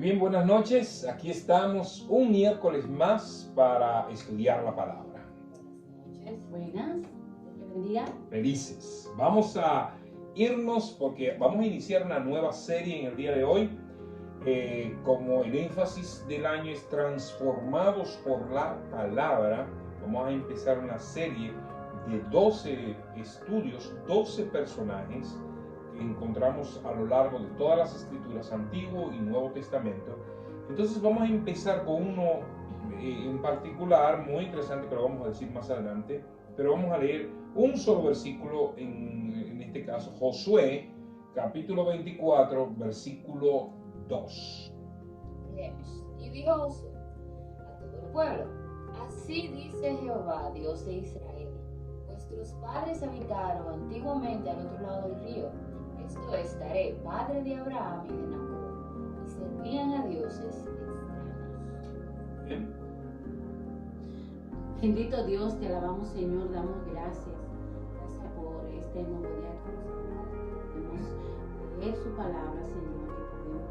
bien, buenas noches. Aquí estamos un miércoles más para estudiar la palabra. Buenas, que bendiga. Felices. Vamos a irnos porque vamos a iniciar una nueva serie en el día de hoy. Como el énfasis del año es transformados por la palabra, vamos a empezar una serie de 12 estudios, 12 personajes que encontramos a lo largo de todas las escrituras, Antiguo y Nuevo Testamento. Entonces vamos a empezar con uno en particular muy interesante que lo vamos a decir más adelante, pero vamos a leer un solo versículo, en este caso Josué capítulo 24 versículo 2. Leemos. Y dijo Josué a todo el pueblo: así dice Jehová, Dios de Israel: vuestros padres habitaron antiguamente al otro lado del río, esto es, Taré, padre de Abraham y de Nacor, y servían a dioses extraños. Bien. Bendito Dios, te alabamos, Señor, damos gracias. Gracias por este nuevo día que nos ha dado. Podemos leer su palabra, Señor, que podemos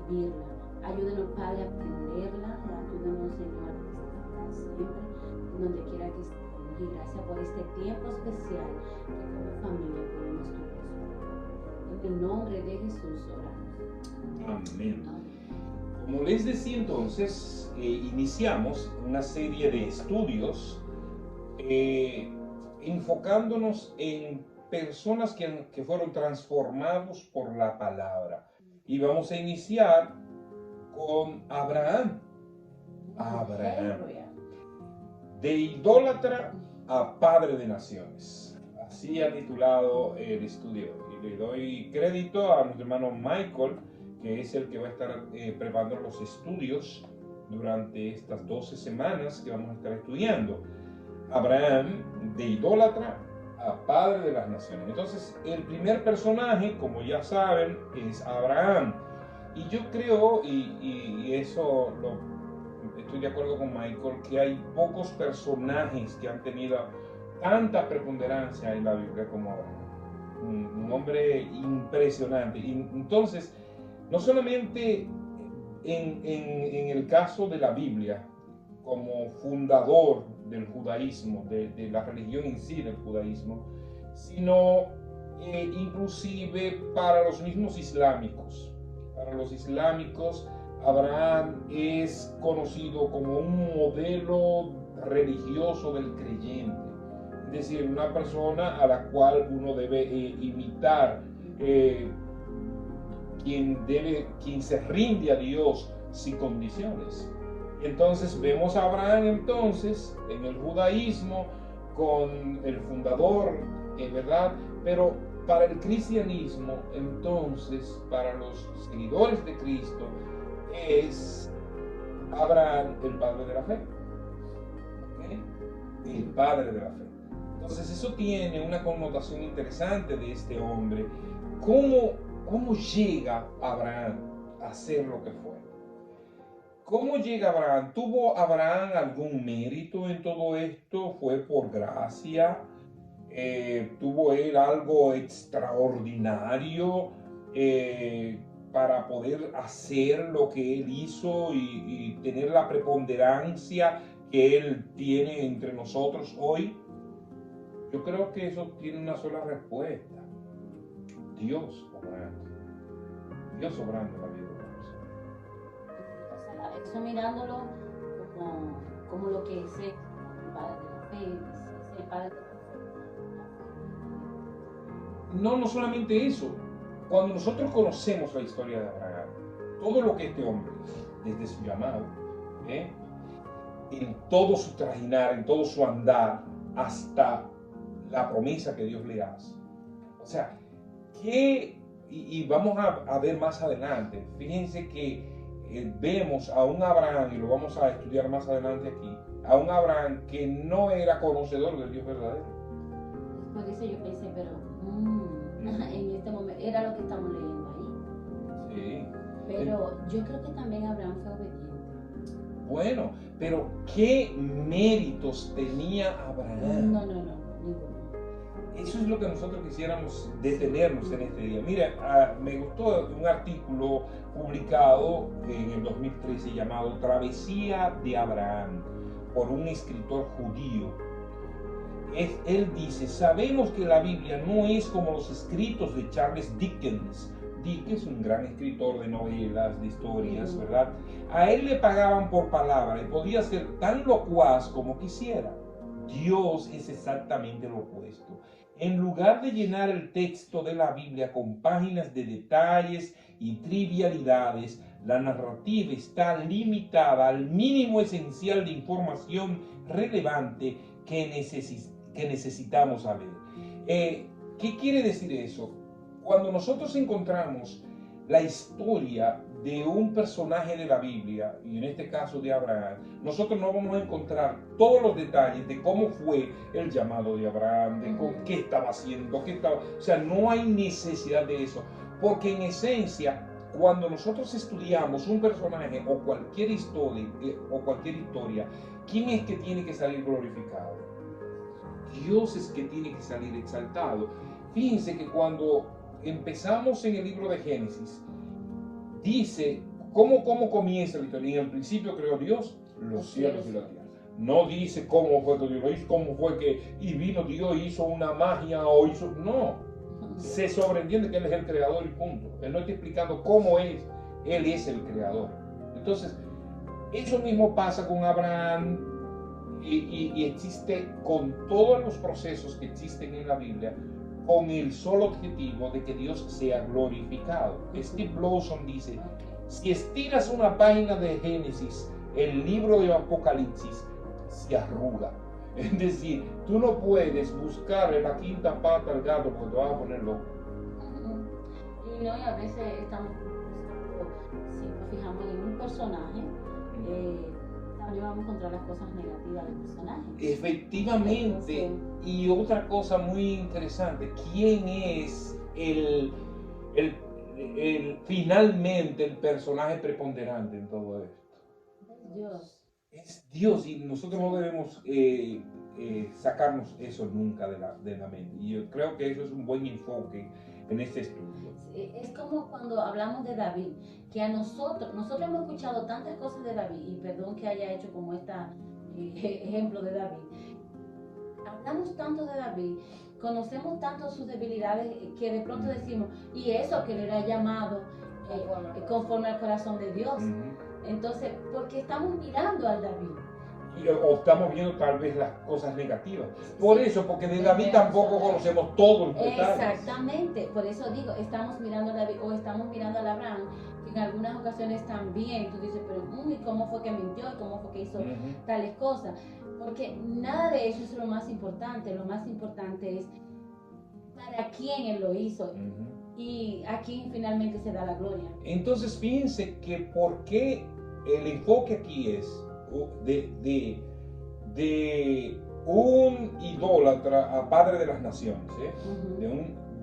vivirla. Ayúdenos, Padre, a aprenderla. Ayúdenos, Señor, a estar siempre en donde quiera que estemos. Y gracias por este tiempo especial que como familia podemos tener. En el nombre de Jesús oramos. Amén. Amén. Como les decía entonces, iniciamos una serie de estudios enfocándonos en personas que fueron transformados por la palabra. Y vamos a iniciar con Abraham. De idólatra a padre de naciones. Así ha titulado el estudio. Y le doy crédito a nuestro hermano Michael, que es el que va a estar preparando los estudios durante estas 12 semanas que vamos a estar estudiando. Abraham, de idólatra a padre de las naciones. Entonces, el primer personaje, como ya saben, es Abraham. Y yo creo, y eso estoy de acuerdo con Michael, que hay pocos personajes que han tenido tanta preponderancia en la Biblia como Abraham. Un hombre impresionante. Y entonces, no solamente en el caso de la Biblia, como fundador del judaísmo, de la religión en sí del judaísmo, sino inclusive para los mismos islámicos. Para los islámicos, Abraham es conocido como un modelo religioso del creyente. Es decir, una persona a la cual uno debe imitar, quien se rinde a Dios sin condiciones. Entonces vemos a Abraham entonces en el judaísmo con el fundador, ¿verdad? Pero para el cristianismo, entonces, para los seguidores de Cristo, es Abraham el padre de la fe. ¿Okay? El padre de la fe. Entonces eso tiene una connotación interesante de este hombre. ¿Cómo llega Abraham a ser lo que fue? ¿Cómo llega Abraham? ¿Tuvo Abraham algún mérito en todo esto? ¿Fue por gracia? ¿Tuvo él algo extraordinario para poder hacer lo que él hizo y tener la preponderancia que él tiene entre nosotros hoy? Yo creo que eso tiene una sola respuesta. Dios obrando. Dios obrando en la vida de la persona. O sea, eso mirándolo como lo que es el padre de la fe, es el padre de la fe. No solamente eso. Cuando nosotros conocemos la historia de Abraham, todo lo que este hombre, desde su llamado, en todo su trajinar, en todo su andar, hasta la promesa que Dios le hace. O sea, y vamos a ver más adelante, fíjense que vemos a un Abraham, y lo vamos a estudiar más adelante aquí, a un Abraham que no era conocedor del Dios verdadero. Por eso yo pensé, pero en este momento era lo que estamos leyendo ahí. Sí. Pero yo creo que también Abraham fue obediente. Bueno, pero ¿qué méritos tenía Abraham? No, ninguno. Eso es lo que nosotros quisiéramos detenernos en este día. Mira, me gustó un artículo publicado en el 2013 llamado Travesía de Abraham, por un escritor judío. Él dice: sabemos que la Biblia no es como los escritos de Charles Dickens. Dickens, un gran escritor de novelas, de historias, ¿verdad? A él le pagaban por palabra y podía ser tan locuaz como quisiera. Dios es exactamente lo opuesto. En lugar de llenar el texto de la Biblia con páginas de detalles y trivialidades, la narrativa está limitada al mínimo esencial de información relevante que necesitamos saber. ¿Qué quiere decir eso? Cuando nosotros encontramos la historia de un personaje de la Biblia, y en este caso de Abraham, nosotros no vamos a encontrar todos los detalles de cómo fue el llamado de Abraham, de qué estaba haciendo, o sea, no hay necesidad de eso, porque en esencia, cuando nosotros estudiamos un personaje o cualquier historia, ¿quién es que tiene que salir glorificado? Dios es que tiene que salir exaltado. Fíjense que cuando empezamos en el libro de Génesis, dice cómo comienza la historia. En el principio creó Dios los cielos y la tierra. No dice cómo fue que Dios lo hizo, cómo fue que y vino Dios y hizo una magia o hizo. No. Se sobreentiende que Él es el creador y punto. Él no está explicando cómo es. Él es el creador. Entonces, eso mismo pasa con Abraham y existe con todos los procesos que existen en la Biblia, con el solo objetivo de que Dios sea glorificado. Steve Lawson dice: si estiras una página de Génesis, el libro de Apocalipsis se arruga. Es decir, tú no puedes buscarle la quinta pata al gato porque te vas a poner loco. Y no, y a veces estamos si nos fijamos en un personaje, también vamos a encontrar las cosas negativas del personaje. Efectivamente. Entonces, y otra cosa muy interesante: ¿quién es finalmente el personaje preponderante en todo esto? Dios. Es Dios, y nosotros no debemos sacarnos eso nunca de la mente. Y yo creo que eso es un buen enfoque en este estudio. Es como cuando hablamos de David, que a nosotros hemos escuchado tantas cosas de David, y perdón que haya hecho como este ejemplo de David. Hablamos tanto de David, conocemos tanto sus debilidades, que de pronto decimos, y eso que le era llamado conforme al corazón de Dios. Entonces, porque estamos mirando al David. O estamos viendo tal vez las cosas negativas. Por eso, porque de David tampoco conocemos todos los detalles. Exactamente, por eso digo, estamos mirando a David o estamos mirando a Abraham, que en algunas ocasiones también tú dices, pero ¿cómo fue que mintió? ¿Cómo fue que hizo tales cosas? Porque nada de eso es lo más importante es para quién él lo hizo. Y a quién finalmente se da la gloria. Entonces fíjense que por qué el enfoque aquí es de un idólatra a padre de las naciones.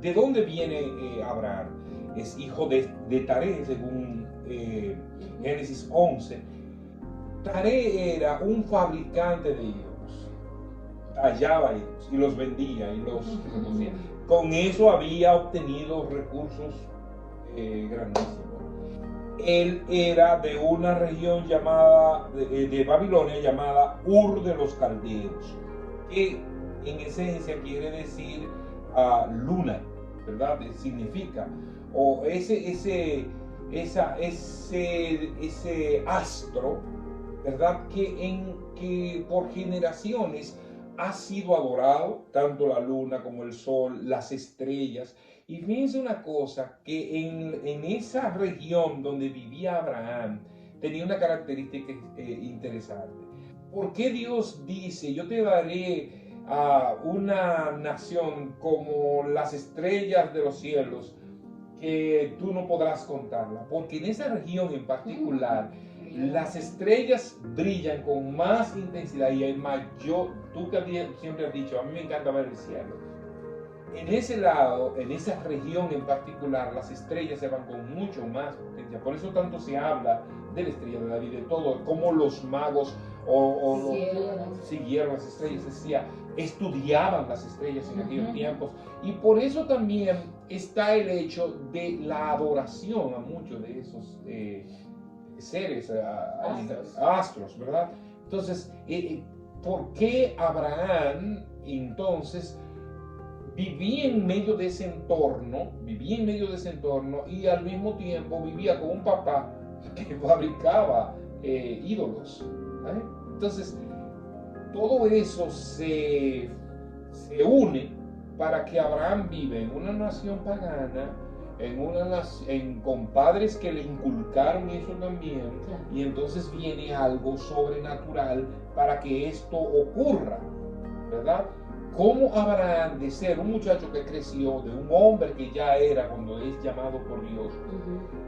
¿De dónde viene Abraham? Es hijo de Taré, según Génesis 11. Taré era un fabricante de ídolos. Tallaba ídolos y los vendía y los recogía. Con eso había obtenido recursos grandísimos. Él era de una región llamada, de Babilonia, llamada Ur de los Caldeos, que en esencia quiere decir luna, ¿verdad? Significa, o ese astro, ¿verdad? Que por generaciones ha sido adorado, tanto la luna como el sol, las estrellas. Y fíjense una cosa, que en esa región donde vivía Abraham, tenía una característica interesante. ¿Por qué Dios dice, yo te daré a una nación como las estrellas de los cielos, que tú no podrás contarla? Porque en esa región en particular, las estrellas brillan con más intensidad y hay mayor. Tú que siempre has dicho, a mí me encanta ver el cielo. En ese lado, en esa región en particular, las estrellas se van con mucho más potencia. Por eso tanto se habla de la estrella de David, de todo, cómo los magos siguieron las estrellas. Decía, estudiaban las estrellas en aquellos tiempos. Y por eso también está el hecho de la adoración a muchos de esos seres, astros, ¿verdad? Entonces, ¿por qué Abraham entonces vivía en medio de ese entorno, y al mismo tiempo vivía con un papá que fabricaba ídolos? ¿Vale? Entonces, todo eso se une para que Abraham vive en una nación pagana, con padres que le inculcaron eso también, y entonces viene algo sobrenatural para que esto ocurra, ¿verdad? Como Abraham, de ser un muchacho que creció, de un hombre que ya era cuando es llamado por Dios,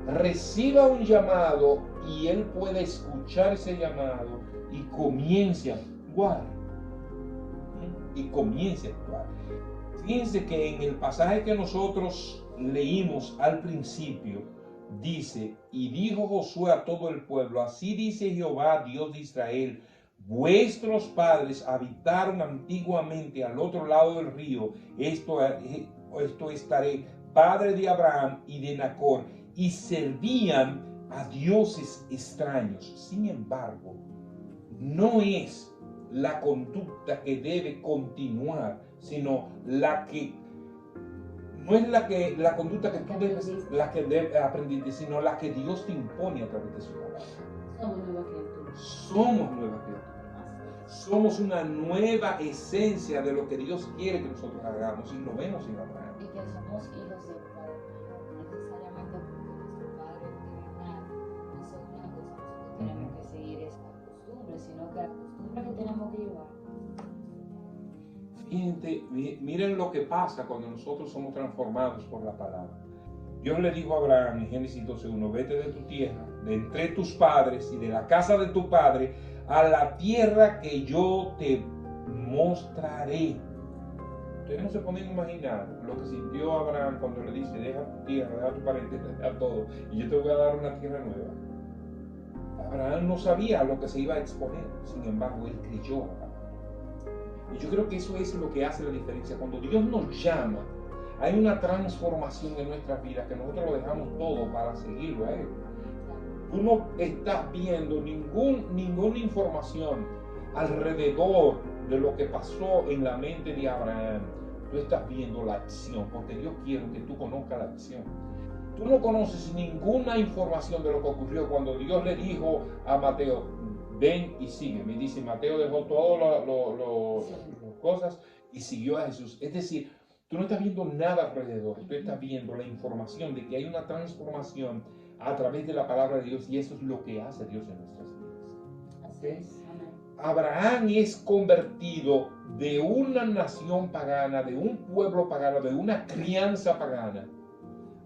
reciba un llamado y él puede escuchar ese llamado y comience a actuar. Fíjense que en el pasaje que nosotros leímos al principio, dice: y dijo Josué a todo el pueblo, así dice Jehová, Dios de Israel, vuestros padres habitaron antiguamente al otro lado del río, esto estaré, padre de Abraham y de Nacor, y servían a dioses extraños. Sin embargo, no es la conducta que debe continuar, sino la conducta que tú debes, la que debes aprender, sino la que Dios te impone a través de su palabra. Somos nuevas criaturas. Somos una nueva esencia de lo que Dios quiere que nosotros hagamos, y lo vemos en Abraham. Y que somos hijos de Padre, necesariamente porque nuestro Padre terrenal hizo una cosa, nosotros tenemos que seguir esa costumbre, sino que la costumbre que tenemos que llevar. Fíjense, miren lo que pasa cuando nosotros somos transformados por la palabra. Dios le dijo a Abraham en Génesis 12:1, vete de tu tierra, de entre tus padres y de la casa de tu padre, a la tierra que yo te mostraré. Ustedes no se pueden imaginar lo que sintió Abraham cuando le dice, deja tu tierra, deja tu pariente, deja todo, y yo te voy a dar una tierra nueva. Abraham no sabía a lo que se iba a exponer, sin embargo, él creyó. Y yo creo que eso es lo que hace la diferencia. Cuando Dios nos llama, hay una transformación en nuestras vidas, que nosotros lo dejamos todo para seguirlo a Él. Tú no estás viendo ninguna información alrededor de lo que pasó en la mente de Abraham. Tú estás viendo la acción, porque Dios quiere que tú conozcas la acción. Tú no conoces ninguna información de lo que ocurrió cuando Dios le dijo a Mateo, ven y sígueme. Y dice, Mateo dejó todas las cosas y siguió a Jesús. Es decir, tú no estás viendo nada alrededor, tú estás viendo la información de que hay una transformación a través de la palabra de Dios, y eso es lo que hace Dios en nuestras vidas. ¿Okay? Abraham es convertido de una nación pagana, de un pueblo pagano, de una crianza pagana,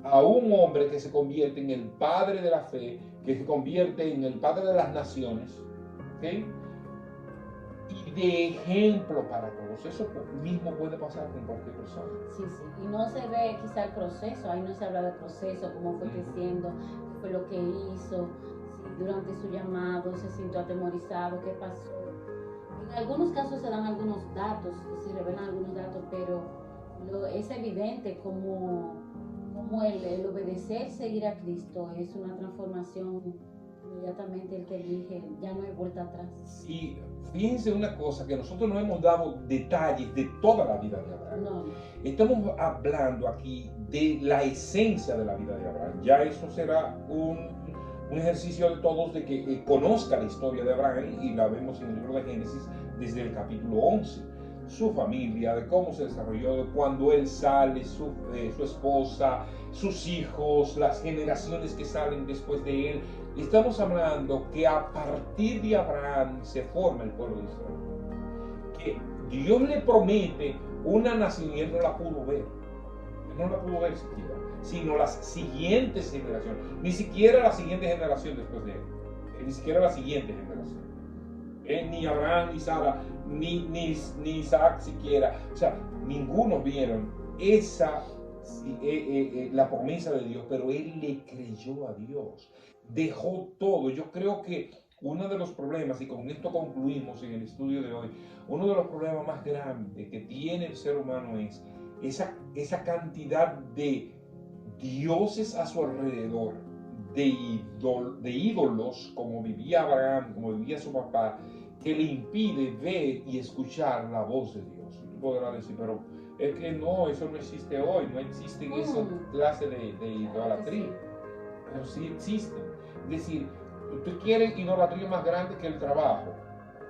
a un hombre que se convierte en el padre de la fe, que se convierte en el padre de las naciones, ¿okay? Y de ejemplo para todos. Eso mismo puede pasar con cualquier persona. Sí, y no se ve quizá el proceso, ahí no se habla del proceso, cómo fue creciendo, qué fue lo que hizo, si durante su llamado se sintió atemorizado, qué pasó. En algunos casos se dan algunos datos, se revelan algunos datos, pero es evidente como el obedecer, seguir a Cristo es una transformación. Inmediatamente el que elige, ya no hay vuelta atrás. Y fíjense una cosa, que nosotros no hemos dado detalles de toda la vida de Abraham. No. Estamos hablando aquí de la esencia de la vida de Abraham. Ya eso será un ejercicio de todos de que conozca la historia de Abraham, y la vemos en el libro de Génesis desde el capítulo 11. Su familia, de cómo se desarrolló, de cuando él sale, su esposa, sus hijos, las generaciones que salen después de él. Estamos hablando que a partir de Abraham se forma el pueblo de Israel. Que Dios le promete una nación y él no la pudo ver. Él no la pudo ver siquiera, sino las siguientes generaciones. Ni siquiera la siguiente generación después de él. Ni siquiera la siguiente generación. Ni Abraham, ni Sara, ni Isaac siquiera. O sea, ninguno vieron la promesa de Dios, pero él le creyó a Dios. Dejó todo. Yo creo que uno de los problemas, y con esto concluimos en el estudio de hoy, uno de los problemas más grandes que tiene el ser humano es esa cantidad de dioses a su alrededor, de ídolos, como vivía Abraham, como vivía su papá, que le impide ver y escuchar la voz de Dios. Y tú podrás decir, pero es que no, eso no existe hoy, no existen esa clase de idolatría. Pero sí existen. Es decir, usted quiere idolatría más grande que el trabajo,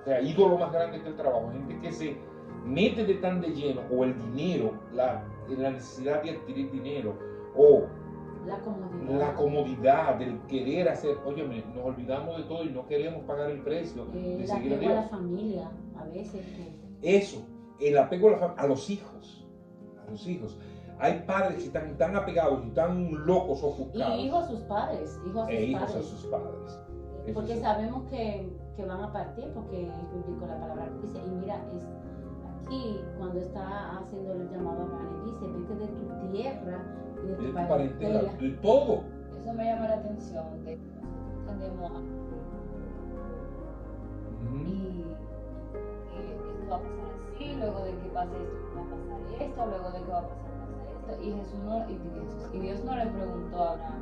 o sea, ídolo más grande que el trabajo, gente que se mete de tan de lleno, o el dinero, la necesidad de adquirir dinero, o la comodidad del querer hacer. Oye, nos olvidamos de todo y no queremos pagar el precio de seguir a Dios. A la familia, a veces. Eso, el apego a los hijos. Hay padres que están tan apegados y tan locos, ofuscados. Y hijos a sus padres. Hijos a sus padres. Porque sabemos que van a partir, porque publicó la palabra dice, y mira, es aquí cuando está haciendo el llamado a Abraham, dice, vete de tu tierra y de tu parentela, de todo. Eso me llama la atención, de que nosotros tendemos a... Y esto va a pasar así, luego de que pase esto va a pasar esto, luego de que va a pasar esto, y Dios no le preguntó a Abraham,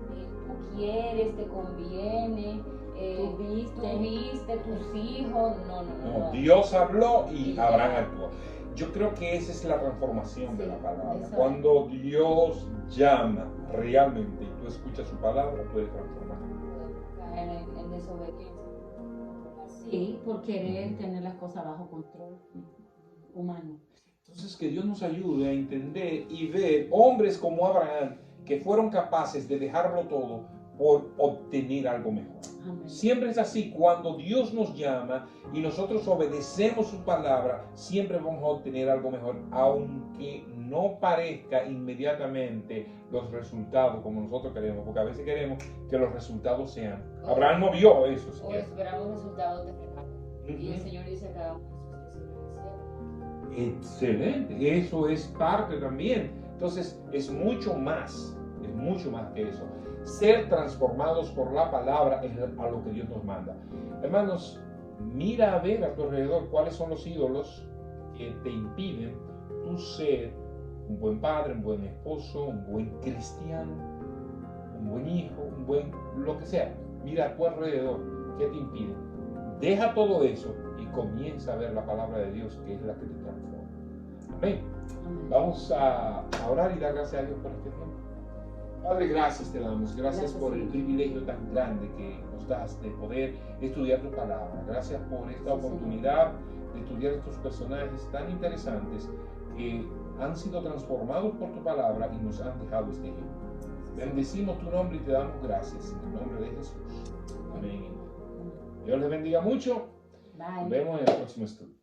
¿tú quieres, te conviene? ¿Tuviste tus hijos? No. Dios habló y Abraham actuó. Yo creo que esa es la transformación de la palabra. Cuando Dios llama realmente y tú escuchas su palabra, tú eres transformado. Caer en desobediencia. Sí, por querer tener las cosas bajo control humano. Entonces, que Dios nos ayude a entender y ver hombres como Abraham que fueron capaces de dejarlo todo por obtener algo mejor. Amén. Siempre es así, cuando Dios nos llama y nosotros obedecemos su palabra, siempre vamos a obtener algo mejor, aunque no parezca inmediatamente los resultados como nosotros queremos, porque a veces queremos que los resultados sean. Abraham no vio eso. O esperamos resultados terrenales. Y el Señor dice que hagamos eso. Excelente, eso es parte también. Entonces, es mucho más que eso. Ser transformados por la palabra es a lo que Dios nos manda. Hermanos, mira a ver a tu alrededor cuáles son los ídolos que te impiden tú ser un buen padre, un buen esposo, un buen cristiano, un buen hijo, un buen lo que sea. Mira a tu alrededor, ¿qué te impide? Deja todo eso y comienza a ver la palabra de Dios, que es la que te transforma. Amén. Vamos a orar y dar gracias a Dios por este tiempo. Padre, gracias te damos. Gracias por el privilegio tan grande que nos das de poder estudiar tu palabra. Gracias por esta oportunidad de estudiar estos personajes tan interesantes que han sido transformados por tu palabra y nos han dejado este ejemplo. Bendecimos tu nombre y te damos gracias en el nombre de Jesús. Amén. Dios les bendiga mucho. Bye. Nos vemos en el próximo estudio.